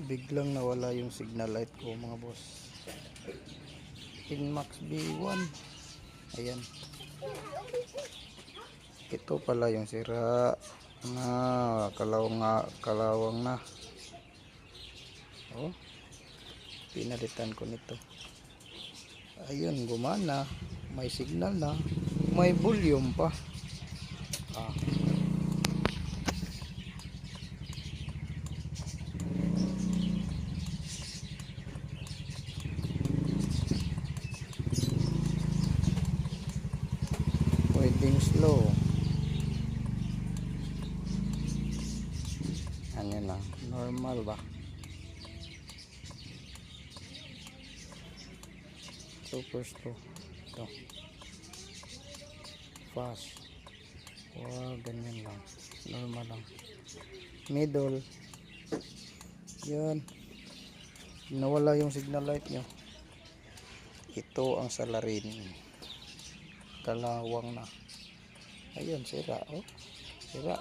Biglang nawala yung signal light ko mga boss. Inmax B1. Ayan. Ito pala yung sira na kalawang na. Oh, pinalitan ko nito. Ayun, gumana. May signal na. May volume pa. Ah. Pwedeng slow. Ano lang, normal ba? Super slow. Ito. Fast. Wow, ganyan lang. Normal lang. Middle. Yan. Nawala yung signal light nyo. Ito ang salarin. Kalawang na. Ayun, sira. Oh, sira.